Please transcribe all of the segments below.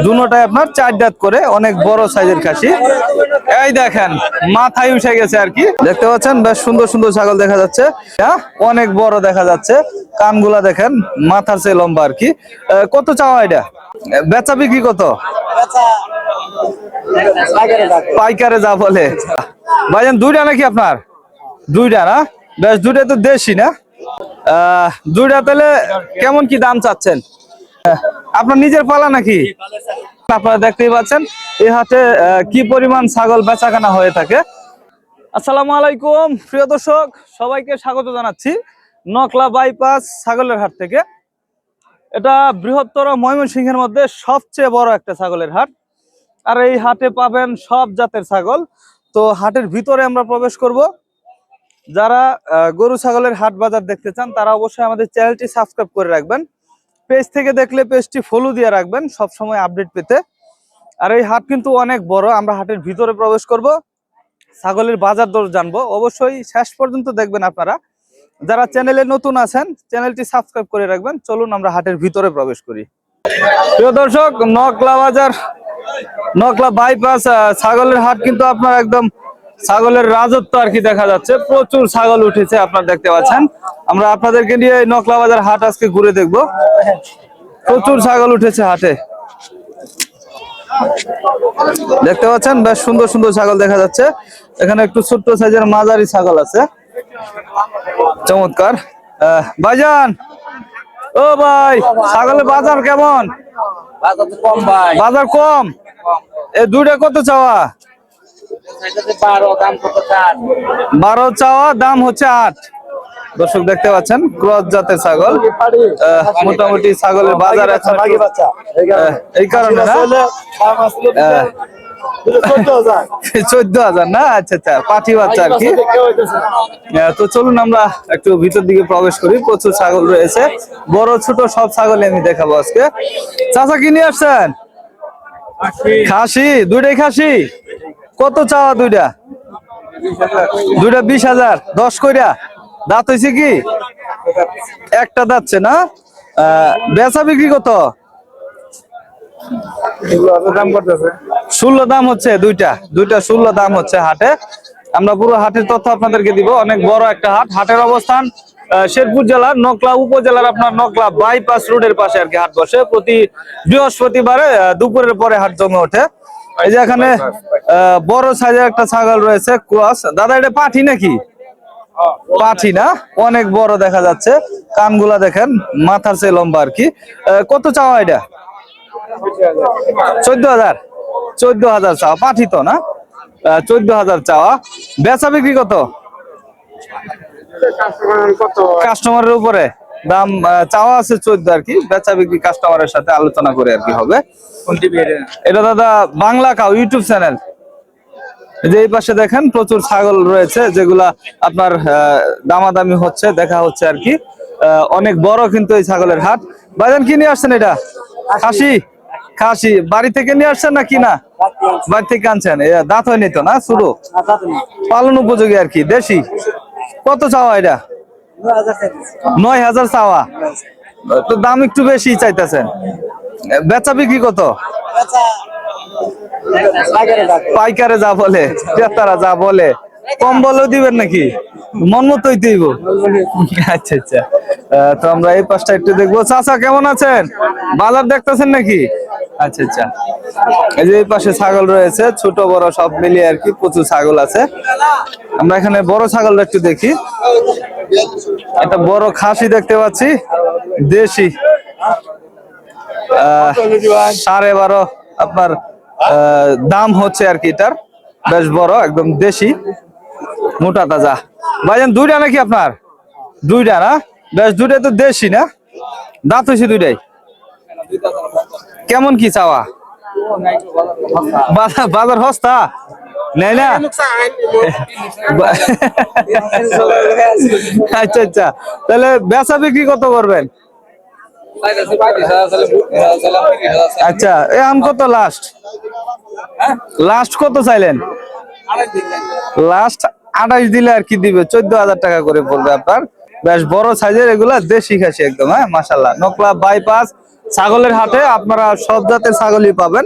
দুটোটাই আপনার 4 দাঁত করে, অনেক বড় সাইজের খাসি। এই দেখেন মাথায় উঠে গেছে আর কি, দেখতে পাচ্ছেন বেশ সুন্দর সুন্দর ছাগল দেখা যাচ্ছে। হ্যাঁ, অনেক বড় দেখা যাচ্ছে, কানগুলা দেখেন মাথার চেয়ে লম্বা আর কি। কত চাওয়া এটা? বেচা বিক্রি কত? পাইকারে যা বলে। ভাইজান দুইটা নাকি আপনার? দুইটা না? বেশ, দুইটা তো দেশি না? দুইটা তাহলে কেমন কি দাম চাচ্ছেন? আপনার নিজের পালা নাকি? আপনারা দেখতেই পাচ্ছেন এই হাটে কি পরিমাণ ছাগল বেচাকেনা হয়ে থাকে। আসসালামু আলাইকুম প্রিয় দর্শক, সবাইকে স্বাগত জানাচ্ছি নকলা বাইপাস ছাগলের হাট থেকে। এটা বৃহত্তর ময়মনসিংহের মধ্যে সবচেয়ে বড় একটা ছাগলের হাট, আর এই হাটে পাবেন সব জাতের ছাগল। তো হাটের ভিতরে আমরা প্রবেশ করব। যারা গরু ছাগলের হাট বাজার দেখতে চান তারা অবশ্যই আমাদের চ্যানেলটি সাবস্ক্রাইব করে রাখবেন। পেজ থেকে দেখলে পেজটি ফলো দিয়ে রাখবেন সব সময় আপডেট পেতে। আর এই হাট কিন্তু অনেক বড়, আমরা হাটের ভিতরে প্রবেশ করব, ছাগলের বাজার দর জানবো। অবশ্যই শেষ পর্যন্ত দেখবেন আপনারা। যারা চ্যানেলে নতুন আছেন চ্যানেলটি সাবস্ক্রাইব করে রাখবেন। চলুন আমরা হাটের ভিতরে প্রবেশ করি। প্রিয় দর্শক, নকলা বাজার, নকলা বাইপাস ছাগলের হাট কিন্তু আপনার একদম ছাগলের রাজত্ব আর কি দেখা যাচ্ছে। প্রচুর ছাগল উঠেছে, আপনারা দেখতে পাচ্ছেন। আমরা আপনাদেরকে নিয়ে নকলা বাজার হাট আজকে ঘুরে দেখব। প্রচুর ছাগল উঠেছে হাটে, দেখতে পাচ্ছেন বেশ সুন্দর সুন্দর ছাগল দেখা যাচ্ছে। এখানে একটু ছোট্ট সাইজের মাঝারি ছাগল আছে, চমৎকার। ভাইজান, ও ভাই, ছাগলের বাজার কেমন? বাজার কম। এই দুইটা কত চাওয়া? 12 চাওয়া, দাম হচ্ছে 8। দর্শক দেখতে পাচ্ছেন ক্রস জাতের ছাগল। মোটামুটি ছাগলের বাজার এখন এই কারণে না 14,000 না? আচ্ছা আচ্ছা, পাঠি বাচ্চা আর কি। তো চলুন আমরা একটু ভিতর দিকে প্রবেশ করি। প্রচুর ছাগল রয়েছে, বড় ছোট সব ছাগল আমি দেখাবো আজকে। চাচা কি নিয়ে আসছেন? খাসি, দুইটাই খাসি। কত চাওয়া দুইটা? দুইটা 20,000। 10 কইরা দাঁত হয়েছে কি? একটা দাঁতছে না? বেচা বিক্রি কত? 16 দাম হচ্ছে। দুইটা 16 দাম হচ্ছে হাটে। আমরা পুরো হাটের তথ্য আপনাদেরকে দিব। অনেক বড় একটা হাট। হাটের অবস্থান শেরপুর জেলার নকলা উপজেলার আপনার নকলা বাইপাস রোডের পাশে আর কি হাট বসে। প্রতি বৃহস্পতিবারে দুপুরের পরে হাট জমে ওঠে। এই যে এখানে বড় সাইজের একটা ছাগল রয়েছে ক্রস। দাদা এটা পাঠি নাকি? পাঠি না? অনেক বড় দেখা যাচ্ছে, কানগুলা দেখেন মাথার চেয়ে লম্বা আর কি। কত চাওয়া এটা? 14,000। 14,000 চাওয়া, পাঠি তো না? 14,000 চাওয়া। বেচা বিক্রি কত? কাস্টমারের উপরে দাম। চাওয়া আছে 14 আর কি, বেচা বিক্রি কাস্টমারের সাথে আলোচনা করে আর কি হবে। এটা দাদা বাংলা কাউ ইউটিউব চ্যানেল। যে এই পাশে দেখেন প্রচুর ছাগল রয়েছে, যেগুলা আপনার দামাদামি হচ্ছে, দেখা হচ্ছে আর কি। অনেক বড় কিন্তু এই ছাগলের হাট। ভাইজান কি নিয়ে আসছেন এটা? খাসি। খাসি বাড়ি থেকে নিয়ে আসছেন না কিনা? বাড়ি থেকে আনছেন। দাঁত হয়নি তো না? শুরু পালন উপযোগী আর কি, দেশি। কত চাওয়া এটা? 9,000 চাওয়া। তো দাম একটু বেশি চাইতেছেন। বেচা বিক্রি কত? পাইকারে যা বলে, ক্রেতারা যা বলে। কম বলেও দিবেন নাকি? মন মতোই দিব। আচ্ছা আচ্ছা। তো আমরা এই পাশটা একটু দেখবো। চাচা কেমন আছেন? বাজার দেখতেছেন নাকি? আচ্ছা আচ্ছা। এই যে এই পাশে ছাগল রয়েছে, ছোট বড় সব মিলিয়ে আর কি, প্রচুর ছাগল আছে। আমরা এখানে বড় ছাগলটা একটু দেখি। একটা বড় খাসি দেখতে পাচ্ছি, দেশি। 12.5 আপনার দাম হচ্ছে আর কি। এটার বেশ বড়, একদম দেশি, মোটা তাজা। ভাইজান দুইটা নাকি আপনার? দুইটা না? বেশ, দুইটা তো দেশি না? দাঁত হয়েছে দুইটাই। কেমন কি চাওয়া? বাজার সস্তা নেই না? আচ্ছা আচ্ছা। তাহলে বেচা বিক্রি কত করবেন? আচ্ছা, এখন কত লাস্ট? লাস্ট কত চাইলেন? লাস্ট 28 দিলে আর কি দিবে। 14,000 টাকা করে পড়বে আপনার। বেশ বড় সাইজের, এগুলা দেশি খাসি একদম। হ্যাঁ, মাশাআল্লাহ। নকলা বাইপাস ছাগলের হাটে আপনারা সব জাতের ছাগলই পাবেন,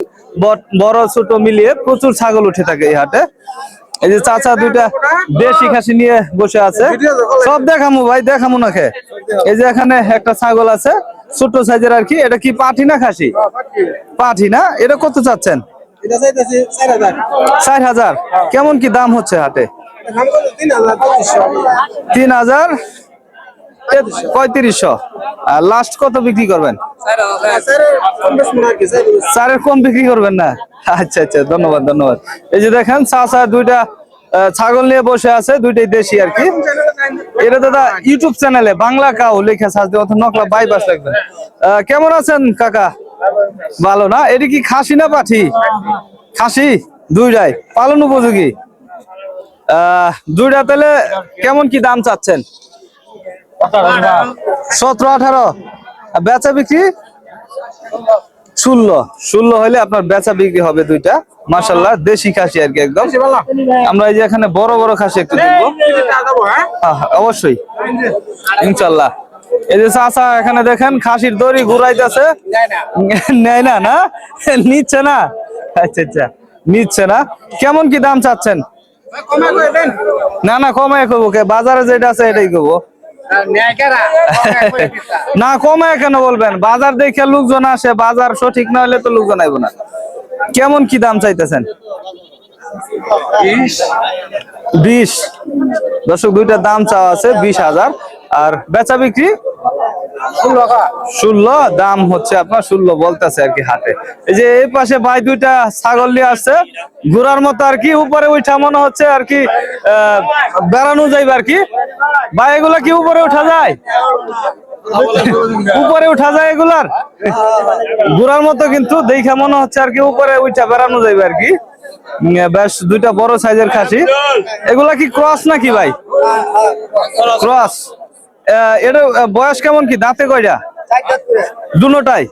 বড় ছোট মিলিয়ে প্রচুর ছাগল উঠে থাকে এই হাটে। এই যে চাচা দুইটা দেশি খাসি নিয়ে বসে আছে, সব দেখামু ভাই, দেখামু না খে। এই যে এখানে একটা ছাগল আছে ছোট সাইজের আর কি, এটা কি পাঠি না খাসি? পাঠি না? এটা কত চাচ্ছেন? 4,000। কেমন কি দাম হচ্ছে হাটে? 3,000 3500। আর লাস্ট কত বিক্রি করবেন? 4-এর কম বিক্রি করবেন না? আচ্ছা আচ্ছা, ধন্যবাদ ধন্যবাদ। এই যে দেখেন চাচা দুইটা ছাগল নিয়ে বসে আছে, দুইটাই দেশি আর কি। এটা দাদা ইউটিউব চ্যানেলে বাংলা কাউ লেখা সাজ দিয়ে অথবা নকলা বাইপাস লাগবে। কেমন আছেন কাকা? ভালো না? এটা কি খাসি না পাঠি? খাসি দুইটাই পালন উপযোগী। দুইটা তাহলে কেমন কি দাম চাচ্ছেন? 17-18। বেচা বিক্রি 16 হলে আপনার বেচা বিক্রি হবে দুইটা। মাশাআল্লাহ দেশি খাসি আর কি একদম। আমরা এই যে এখানে বড় বড় খাসি একটু দেখবো। অবশ্যই ইনশাআল্লাহ। এই যে চাচা এখানে দেখেন খাসির দড়ি ঘুরাইতেছে, নেয় না? না নিচ্ছে না? আচ্ছা আচ্ছা, নিচ্ছে না। কেমন কি দাম চাচ্ছেন? না না কমায় করবো, বাজারে যেটা আছে এটাই করবো। না কমায় কেন বলবেন? বাজার দেখে লোকজন আসে, বাজার সঠিক না হলে তো লোকজন আইব না। কেমন কি দাম চাইতেছেন? 20। দর্শক দুইটা দাম চাওয়া আছে 20,000, আর বেচা বিক্রি 16। দাম হচ্ছে আপনার 16 বলতেছে আর কি হাটে। এই যে এই পাশে ভাই দুইটা ছাগল নিয়ে আসছে ঘোরার মতো আর কি, উপরে উঠা মনে হচ্ছে আর কি বেড়ানো যাইবে আর কি। ভাই এগুলা কি উপরে উঠা যায়? উপরে উঠা যায় এগুলার? ঘোরার মতো কিন্তু দেখে মনে হচ্ছে আর কি উপরে উঠা বেড়ানো যাইবে আর কি। বেশ দুইটা বড় সাইজের খাসি। এগুলা কি ক্রস নাকি ভাই? ক্রস। এটা বয়স কেমন কি? দাঁতে কয়টা? দুটাই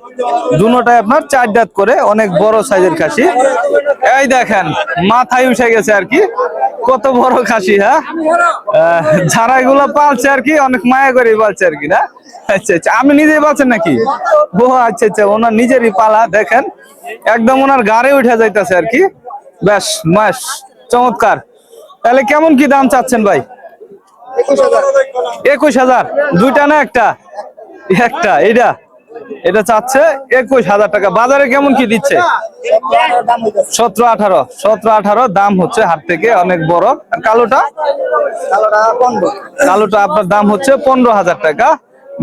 আপনার 4 দাঁত করে, অনেক বড় সাইজের খাসি। এই দেখেন মাথায় উঠে গেছে আর কি, কত বড় খাসি। হ্যাঁ, যারা এগুলো পালছে আর কি অনেক মায়া করে পালছে আর কি না? আচ্ছা আচ্ছা, আপনি নিজেই পালছেন নাকি? ও আচ্ছা আচ্ছা, ওনার নিজেরই পালা। দেখেন একদম ওনার গাড়ে উঠে যাইতেছে আর কি। বেশ মাস চমৎকার। তাহলে কেমন কি দাম চাচ্ছেন ভাই? 21,000। দুইটা না একটা? একটা। এটা চাচ্ছে 21,000 টাকা। বাজারে কেমন কি দিচ্ছে? 17-18 দাম হচ্ছে হাট থেকে, অনেক বড়। কালোটা আপনার দাম হচ্ছে 15,000 টাকা।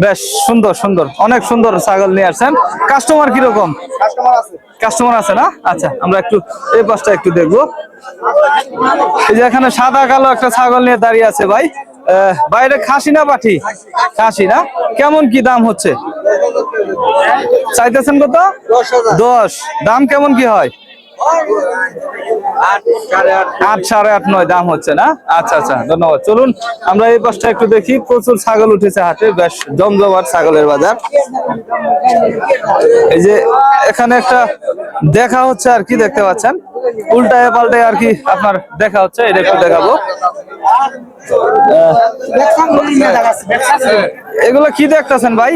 বেশ সুন্দর সুন্দর, অনেক সুন্দর ছাগল নিয়ে আসছেন। কাস্টমার কিরকম? কাস্টমার আছে না? আচ্ছা, আমরা একটু এই পাশটা একটু দেখবো। এই যে এখানে সাদা কালো একটা ছাগল নিয়ে দাঁড়িয়ে আছে ভাই। বাইরে খাসি না পাঠি? খাসি না? কেমন কি দাম হচ্ছে? চাইতেছেন কত? 10। দাম কেমন কি হয়? 8, 8.5, 9 দাম হচ্ছে না? আচ্ছা আচ্ছা, ধন্যবাদ। চলুন আমরা এই পাশটা একটু দেখি। প্রচুর ছাগল উঠেছে হাটে, বেশ জমজমাট ছাগলের বাজার। এই যে এখানে একটা দেখা হচ্ছে আর কি, দেখতে পাচ্ছেন উল্টায় পাল্টায় আর কি আপনার দেখা হচ্ছে, এটা একটু দেখাবো। এগুলো কি দেখতেছেন ভাই?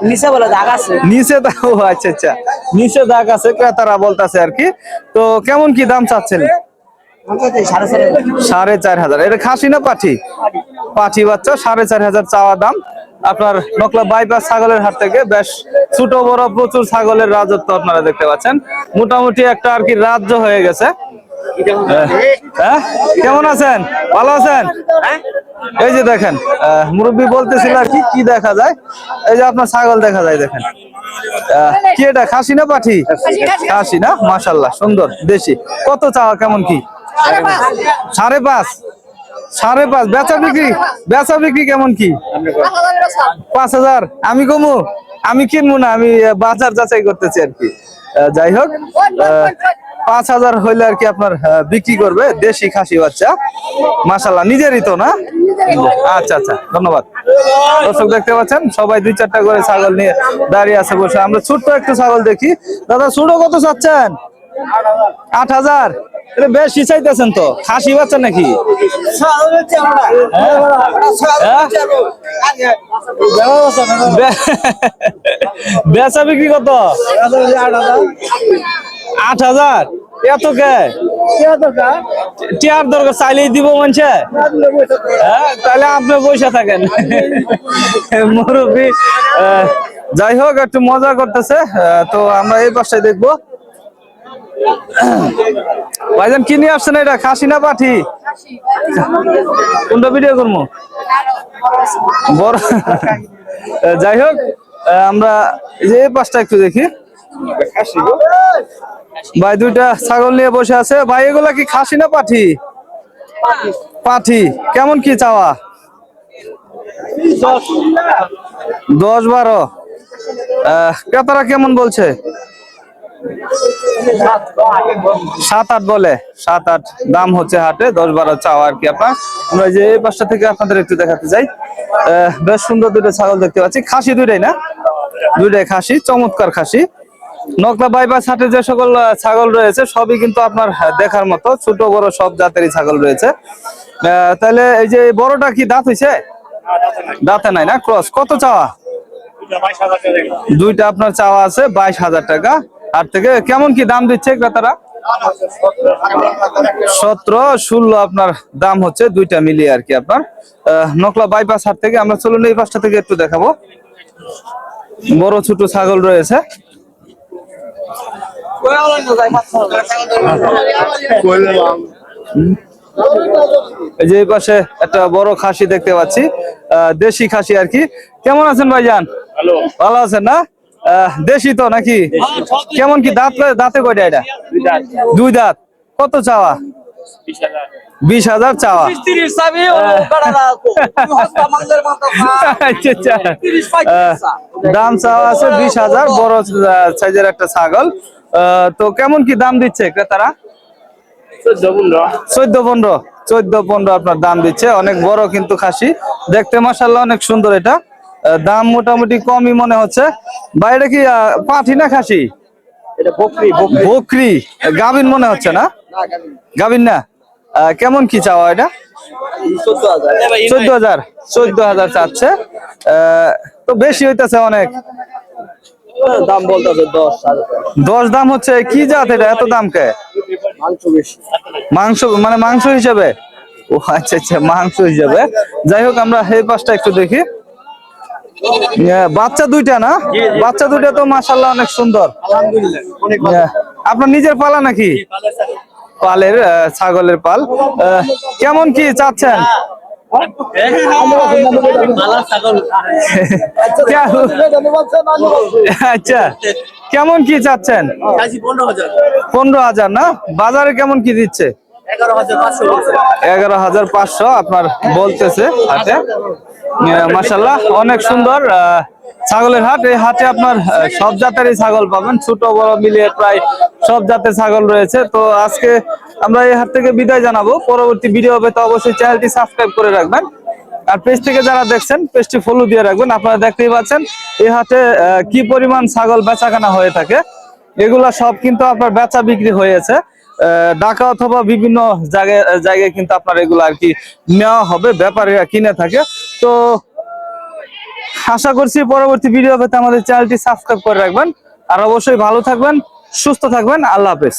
নিচে বলে দাগ আছে, নিচে দাগ। ও আচ্ছা আচ্ছা, নিচে দাগ আছে, ক্রেতারা বলতেছে আর কি। তো কেমন কি দাম চাচ্ছেন? 4,500। এটা খাসি না পাঠি? পাঠি বাচ্চা। 4,500 চাওয়া দাম। আপনার নকলা বাইপাস ছাগলের হাট থেকে বেশ ছোট বড় প্রচুর ছাগলের রাজত্ব আপনারা দেখতে পাচ্ছেন। মোটামুটি একটা আর কি রাজ্য হয়ে গেছে। হ্যাঁ, কেমন আছেন? ভালো আছেন? এই যে দেখেন মুরব্বী বলতেছিল আর কি, কি দেখা যায়? এই যে আপনার ছাগল দেখা যায়, দেখেন। কি এটা খাসি না পাঠি? খাসি না? মাশাআল্লাহ সুন্দর দেশি। কত চাওয়া কেমন কি? 5.5। 5.5 বেচা বিক্রি কেমন কি? 5,000। আমি কমু? আমি কিনবো না, আমি বাজার যাচাই করতেছি আর কি। যাই হোক, 5,000 হইলে আর কি আপনার বিক্রি করবে। দেশি খাসি বাচ্চা, মাশাআল্লাহ নিজেরই তো না? আচ্ছা আচ্ছা, ধন্যবাদ। দর্শক দেখতে পাচ্ছেন সবাই 2-4টা করে ছাগল নিয়ে দাঁড়িয়ে আছে বসে। আমরা ছোট্ট একটু ছাগল দেখি। দাদা ছোট কত চাচ্ছেন? 8,000। এটা বেশি চাইতেছেন তো, খাসি বাচ্চা নাকি? বেচা বিক্রি কত? 8,000। এত কে টিয়ার দরকার চাইলেই দিব মানুষে? তাহলে আপনি পয়সা থাকেন মুরব্বী। যাই হোক, একটু মজা করতেছে। তো আমরা এই পাশটায় দেখবো। ভাইজান কি নিয়ে আসছেন? এটা খাসি না পাঠি? কোনটা ভিডিও করবো? বড়। যাই হোক, আমরা যে এই পাশটা একটু দেখি। ভাই দুইটা ছাগল নিয়ে বসে আছে। ভাই এগুলা কি খাসি না পাঠি? পাঠি। কেমন কি চাওয়া? 10-12। ক্রেতারা কেমন বলছে? 7-8 বলে। 7-8 দাম হচ্ছে হাটে, 10-12 চাওয়া আর কি। আমরা যে এই পাশটা থেকে আপনাদের একটু দেখাতে যাই। বেশ সুন্দর দুটো ছাগল দেখতে পাচ্ছি। খাসি দুইটাই না? দুইটাই খাসি, চমৎকার খাসি। নকলা বাইপাস হাটে যে সকল ছাগল রয়েছে সবই কিন্তু আপনার দেখার মতো, ছোট বড় সব জাতেরই ছাগল রয়েছে। তাহলে এই যে বড়টা কি দাঁত হইছে? দাঁতে নাই না, ক্রস। কত চাওয়া? দুইটা আপনার চাওয়া আছে 22,000 টাকা। আর থেকে কেমন কি দাম দিচ্ছে ক্রেতারা? 17-16 আপনার দাম হচ্ছে দুইটা মিলিয়ে আর কি। আপনার নকলা বাইপাস হাট থেকে আমরা চলুন এই পাশটা থেকে একটু দেখাবো। বড় ছোট ছাগল রয়েছে। এই যে এই পাশে একটা বড় খাসি দেখতে পাচ্ছি, দেশি খাসি আর কি। কেমন আছেন ভাইজান? ভালো আছেন না? দেশি তো নাকি? কেমন কি দাঁত? দাঁতে কয়টা এটা? দুই দাঁত। কত চাওয়া? 20,000 চাওয়া। দাম চাওয়া আছে 20,000। বড় সাইজের একটা ছাগল। তো কেমন কি দাম দিচ্ছে ক্রেতারা? 14-15 আপনার দাম দিচ্ছে। অনেক বড় কিন্তু খাসি, দেখতে মাশাআল্লাহ অনেক সুন্দর। এটা দাম মোটামুটি কমই মনে হচ্ছে। বাইরে কি পাঠি না খাসি? বকরি। গাভিন মনে হচ্ছে না? গাভিন না। কেমন কি চাওয়া এটা? 14,000 চাচ্ছে। তো বেশি হইতেছে অনেক। দাম বলতেছে 10 দাম হচ্ছে। কি জাত এটা, এত দাম কে? মাংস মানে মাংস হিসেবে? ও আচ্ছা আচ্ছা, মাংস হিসেবে। যাই হোক, আমরা এই পাশটা একটু দেখি। বাচ্চা দুইটা না? বাচ্চা দুইটা তো মাশাআল্লাহ অনেক সুন্দর। আপনার নিজের পালা নাকি? পালের ছাগলের পাল। কেমন কি চাচ্ছেন? আচ্ছা, কেমন কি চাচ্ছেন? 15,000 না? বাজারে কেমন কি দিচ্ছে? 11,500 আপনার বলতেছে হাটে। মাশাআল্লাহ অনেক সুন্দর ছাগলের হাট। এই হাটে আপনার সব জাতেরই ছাগল পাবেন, ছোট বড় মিলিয়ে প্রায় সব জাতের ছাগল রয়েছে। তো আজকে আমরা এই হাট থেকে বিদায় জানাবো। পরবর্তী ভিডিও পেতে অবশ্যই চ্যানেলটি সাবস্ক্রাইব করে রাখবেন। আর পেজ থেকে যারা দেখছেন পেজটি ফলো দিয়ে রাখবেন। আপনারা দেখতেই পাচ্ছেন এই হাটে কি পরিমাণ ছাগল বেচাকেনা হয়ে থাকে। এগুলা সব কিন্তু আপনার বেচা বিক্রি হয়েছে ঢাকা অথবা বিভিন্ন জায়গায় কিন্তু আপনার এগুলো আর কি নেওয়া হবে, ব্যাপারীরা কিনে থাকে। তো আশা করছি পরবর্তী ভিডিও পেতে আমাদের চ্যানেলটি সাবস্ক্রাইব করে রাখবেন। আর অবশ্যই ভালো থাকবেন, সুস্থ থাকবেন। আল্লাহ হাফেজ।